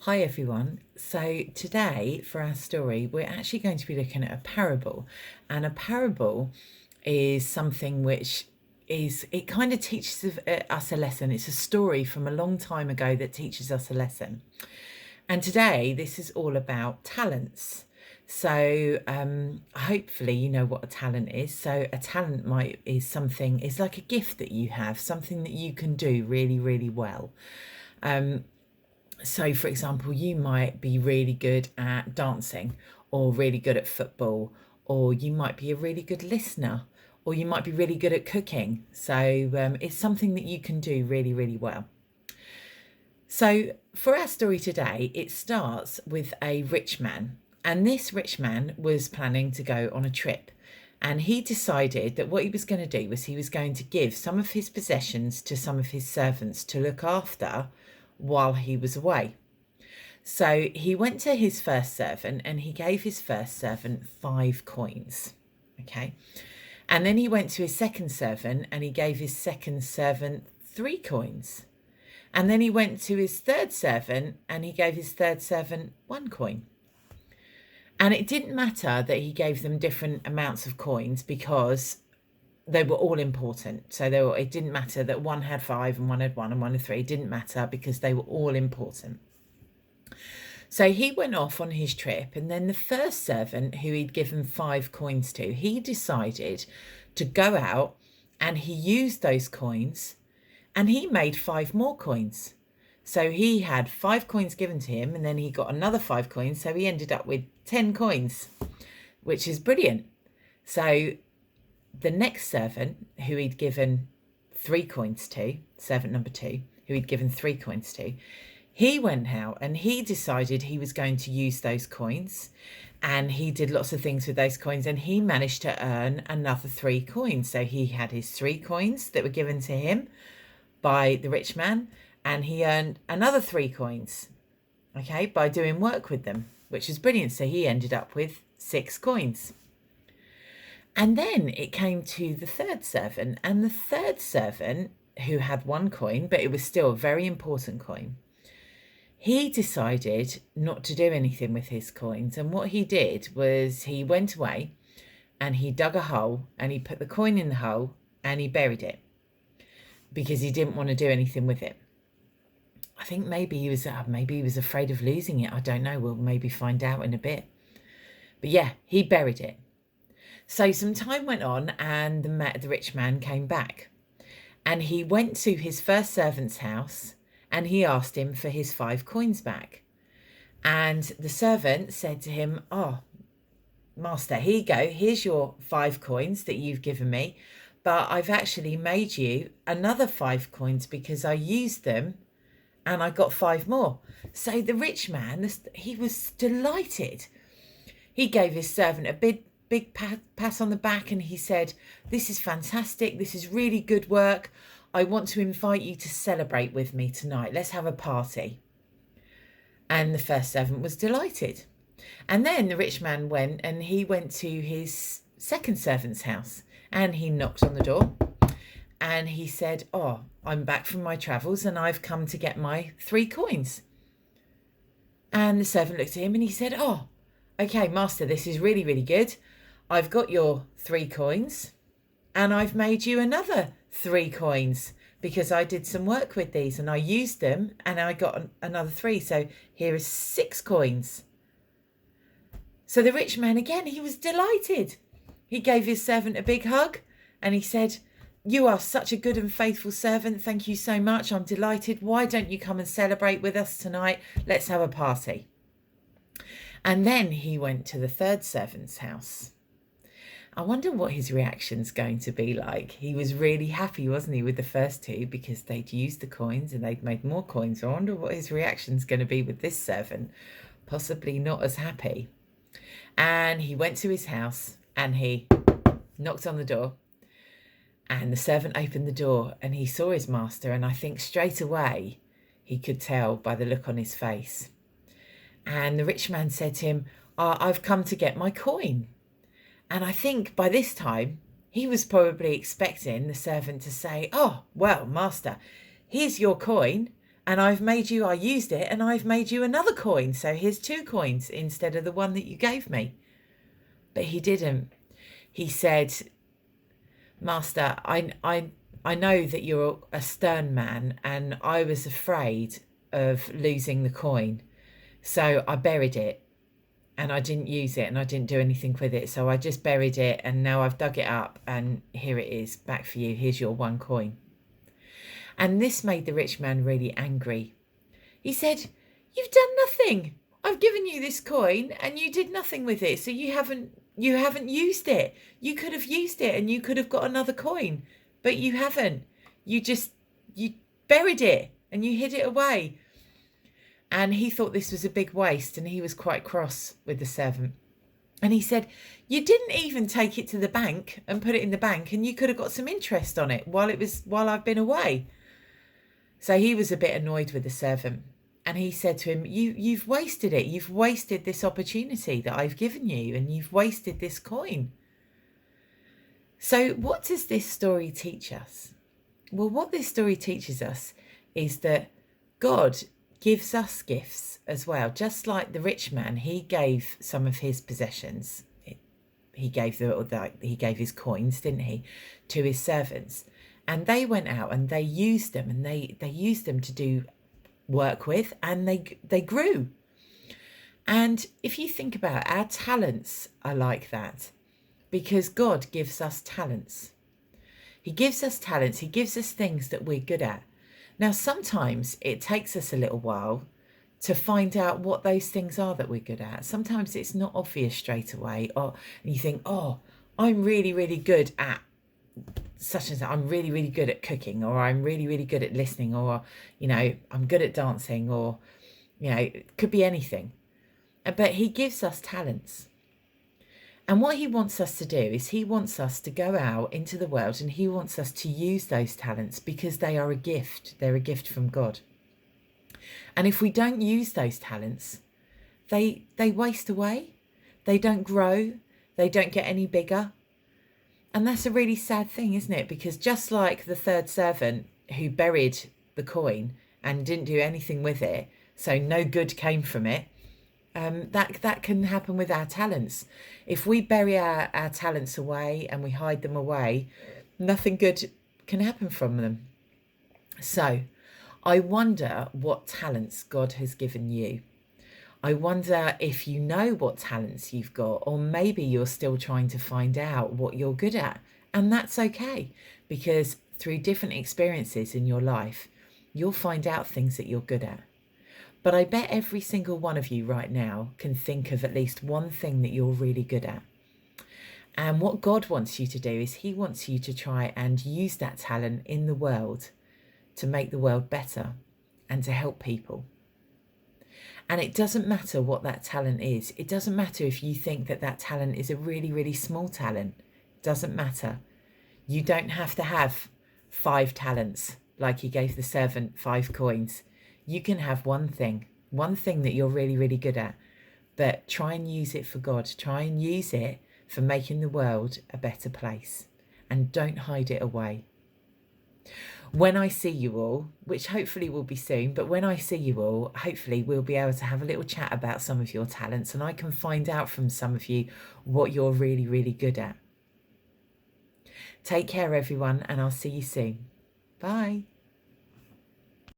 Hi everyone. So today for our story, we're actually going to be looking at a parable. And a parable is something which it kind of teaches us a lesson. It's a story from a long time ago that teaches us a lesson. And today this is all about talents. So hopefully you know what a talent is. So a talent is like a gift that you have, something that you can do really, really well. So, for example, you might be really good at dancing or really good at football, or you might be a really good listener, or you might be really good at cooking. So, it's something that you can do really, really well. So, for our story today, it starts with a rich man. And this rich man was planning to go on a trip. And he decided that what he was going to do was he was going to give some of his possessions to some of his servants to look after while he was away. So he went to his first servant and he gave his first servant 5 coins. Okay. And then he went to his second servant and he gave his second servant 3 coins. And then he went to his third servant and he gave his third servant 1 coin. And it didn't matter that he gave them different amounts of coins because they were all important. So it didn't matter that one had 5 and one had 1 and one had 3. It didn't matter because they were all important. So he went off on his trip, and then the first servant who he'd given 5 coins to, he decided to go out and he used those coins and he made 5 more coins. So he had 5 coins given to him and then he got another 5 coins. So he ended up with 10 coins, which is brilliant. So the next servant who he'd given 3 coins to, servant number 2, who he'd given 3 coins to, he went out and he decided he was going to use those coins, and he did lots of things with those coins and he managed to earn another 3 coins. So he had his 3 coins that were given to him by the rich man, and he earned another 3 coins, okay, by doing work with them, which is brilliant. So he ended up with 6 coins. And then it came to the third servant, and the third servant, who had 1 coin, but it was still a very important coin, he decided not to do anything with his coins. And what he did was he went away and he dug a hole and he put the coin in the hole and he buried it because he didn't want to do anything with it. I think maybe he was afraid of losing it. I don't know. We'll maybe find out in a bit. But yeah, he buried it. So some time went on and the rich man came back, and he went to his first servant's house and he asked him for his 5 coins back. And the servant said to him, "Oh, master, here you go. Here's your 5 coins that you've given me, but I've actually made you another 5 coins because I used them and I got 5 more." So the rich man, he was delighted. He gave his servant a big pat on the back and he said, "This is fantastic. This is really good work. I want to invite you to celebrate with me tonight. Let's have a party." And the first servant was delighted. And then the rich man went to his second servant's house and he knocked on the door and he said, "Oh, I'm back from my travels and I've come to get my 3 coins." And the servant looked at him and he said, "Oh, okay, master, this is really, really good. I've got your 3 coins and I've made you another 3 coins because I did some work with these and I used them and I got another 3. So here is 6 coins." So the rich man, again, he was delighted. He gave his servant a big hug and he said, "You are such a good and faithful servant. Thank you so much. I'm delighted. Why don't you come and celebrate with us tonight? Let's have a party." And then he went to the third servant's house. I wonder what his reaction's going to be like. He was really happy, wasn't he, with the first 2 because they'd used the coins and they'd made more coins. I wonder what his reaction's going to be with this servant. Possibly not as happy. And he went to his house and he knocked on the door, and the servant opened the door and he saw his master, and I think straight away he could tell by the look on his face. And the rich man said to him, "I've come to get my coin." And I think by this time he was probably expecting the servant to say, "Oh, well, master, here's your coin And I used it and I've made you another coin. So here's 2 coins instead of the one that you gave me. But he didn't. He said, Master, I know that you're a stern man and I was afraid of losing the coin. So I buried it and I didn't use it and I didn't do anything with it. So I just buried it and now I've dug it up and here it is back for you. Here's your 1 coin. And this made the rich man really angry. He said, you've done nothing. I've given you this coin and you did nothing with it. So you haven't used it. You could have used it and you could have got another coin, but you haven't. You buried it and you hid it away. And he thought this was a big waste and he was quite cross with the servant. And he said, you didn't even take it to the bank and put it in the bank and you could have got some interest on it while I've been away. So he was a bit annoyed with the servant. And he said to him, you've wasted it. You've wasted this opportunity that I've given you and you've wasted this coin. So what does this story teach us? Well, what this story teaches us is that God gives us gifts as well. Just like the rich man, he gave some of his possessions. He gave his coins, didn't he, to his servants. And they went out and they used them and they used them to do work with and they grew. And if you think about it, our talents are like that because God gives us talents. He gives us talents. He gives us things that we're good at. Now, sometimes it takes us a little while to find out what those things are that we're good at. Sometimes it's not obvious straight away. And you think, oh, I'm really, really good at such and such. I'm really, really good at cooking, or I'm really, really good at listening, or, I'm good at dancing, or, it could be anything. But he gives us talents. And what he wants us to do is he wants us to go out into the world and he wants us to use those talents because they are a gift. They're a gift from God. And if we don't use those talents, they waste away. They don't grow. They don't get any bigger. And that's a really sad thing, isn't it? Because just like the third servant who buried the coin and didn't do anything with it, so no good came from it, that can happen with our talents. If we bury our talents away and we hide them away, nothing good can happen from them. So I wonder what talents God has given you. I wonder if you know what talents you've got, or maybe you're still trying to find out what you're good at. And that's okay, because through different experiences in your life, you'll find out things that you're good at. But I bet every single one of you right now can think of at least one thing that you're really good at. And what God wants you to do is he wants you to try and use that talent in the world to make the world better and to help people. And it doesn't matter what that talent is. It doesn't matter if you think that talent is a really, really small talent. It doesn't matter. You don't have to have 5 talents like he gave the servant 5 coins. You can have one thing that you're really, really good at, but try and use it for God. Try and use it for making the world a better place, and don't hide it away. When I see you all, which hopefully will be soon, but when I see you all, hopefully we'll be able to have a little chat about some of your talents and I can find out from some of you what you're really, really good at. Take care, everyone, and I'll see you soon. Bye.